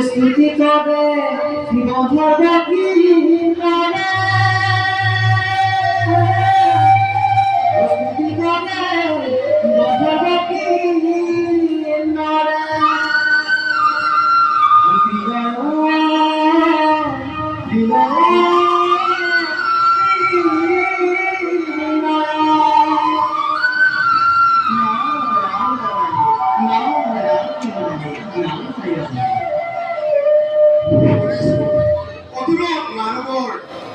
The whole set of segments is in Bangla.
स्तुति करे मधुरकी करे स्तुति करे मधुरकी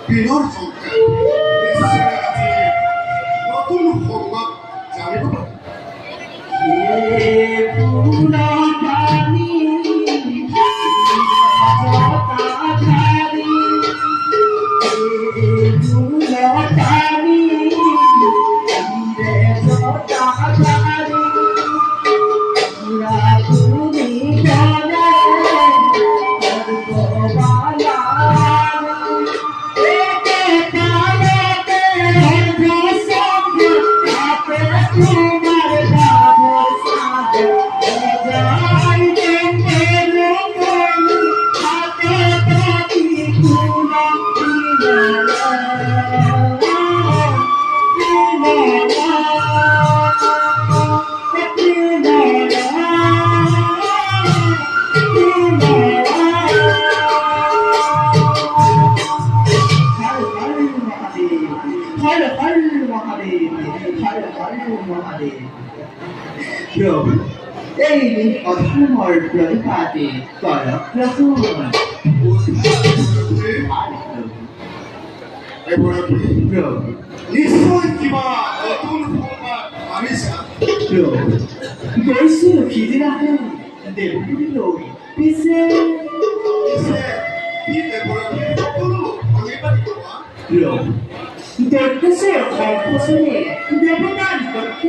বিনৰ সংখ্যা নতুন সংবাদ জানিব এই অধর্মর প্রতিপাতে কর প্রসূন নিশ্চয় কিবা নতুন সংবাদ আনিছা গৈছো সিদিনাখন দেৱপুৰী লৈ পিছে কি দেৱপুৰী সকলো ভাঙি দৈত্যছে সংকোচনে দেৱতাৰ বিপক্ষ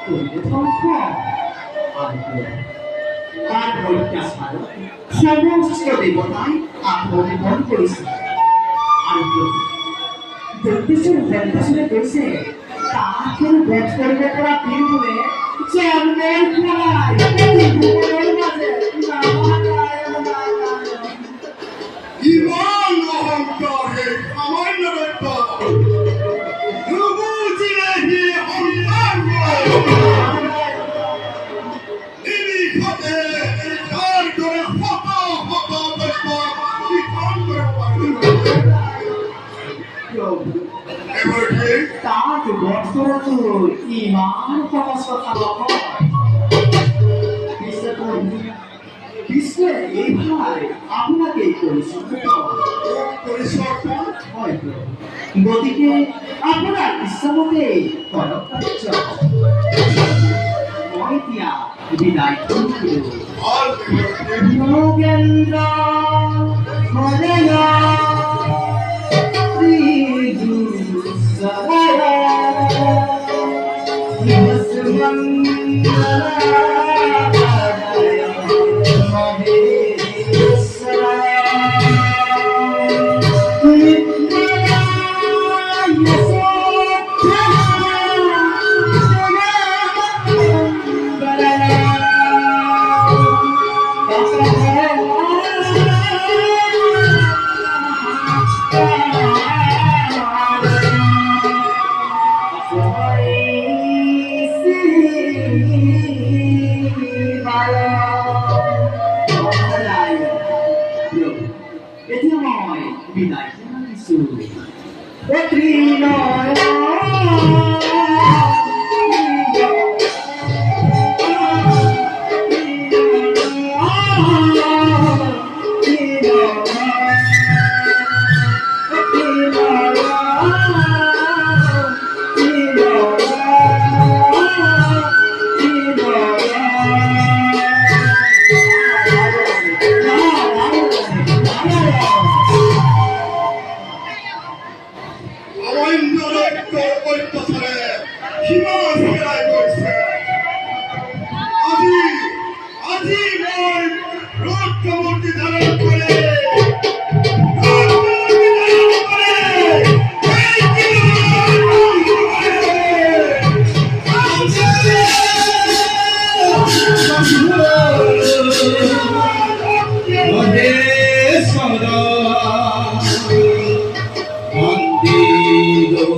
কৰিব ধ্বংস তার অত্যাচারত সমস্ত দেবতাই আত্মনির্ভর করেছে আর দৈত্যেশ্বর দৈত্যেশ্বরে কৈছে তাকে বধ কৰিব পৰা বীৰ বোলে জন্মের ফলায় মাঝে ইমান অহংকার হে সামান্য দৈত্য নুবুজিলে হি অহংকার তাকে বধ করাতো ইমান সহজ কথা নহয় বিশ্বে এইভাবে আপনাকেই কৰিছো গতিকে আপোনাৰ ইচ্ছামতে কৰক কাৰ্য মই এতিয়া বিদায় কৰিছো যোগেন্দ্ৰ হৰেয়া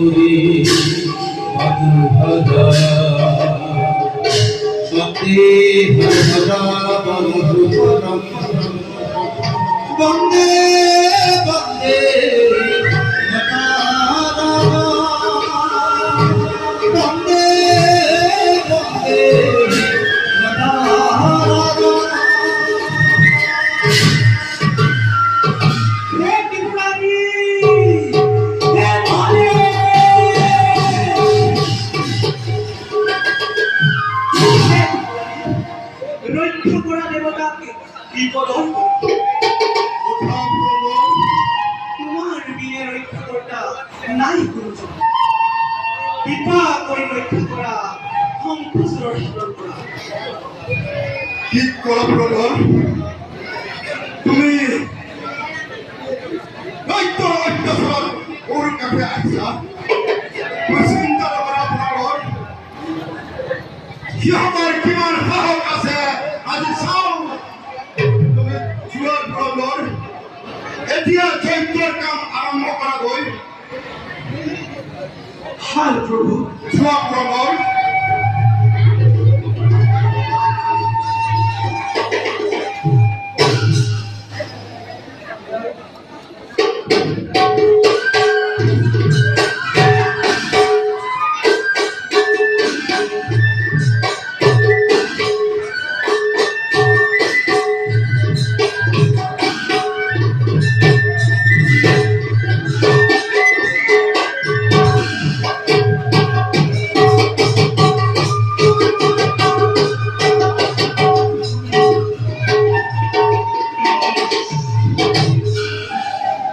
করি মধুভজা বন্দে হরা বন্ধুবরম বন্দে বন্দে বন্দে বন্দে কি বলো কোথাও প্রবল তোমার বিয়ে রক্ষা করা নাই গুরুজন কৃপা করে রক্ষা করা হংসুর স্মরণ করা ঠিক করো প্রবল তুমি দৈত্য অত্যাচার ওর কাছে আসা চিন্তা করা প্রবল সিংহৰ কিমান সাহস আছে আজি চাও তুমি যোৱাৰ প্ৰবল এতিয়া চৈত্যৰ কাম আৰম্ভ কৰা গৈ হাল প্রভু যোৱা প্ৰবল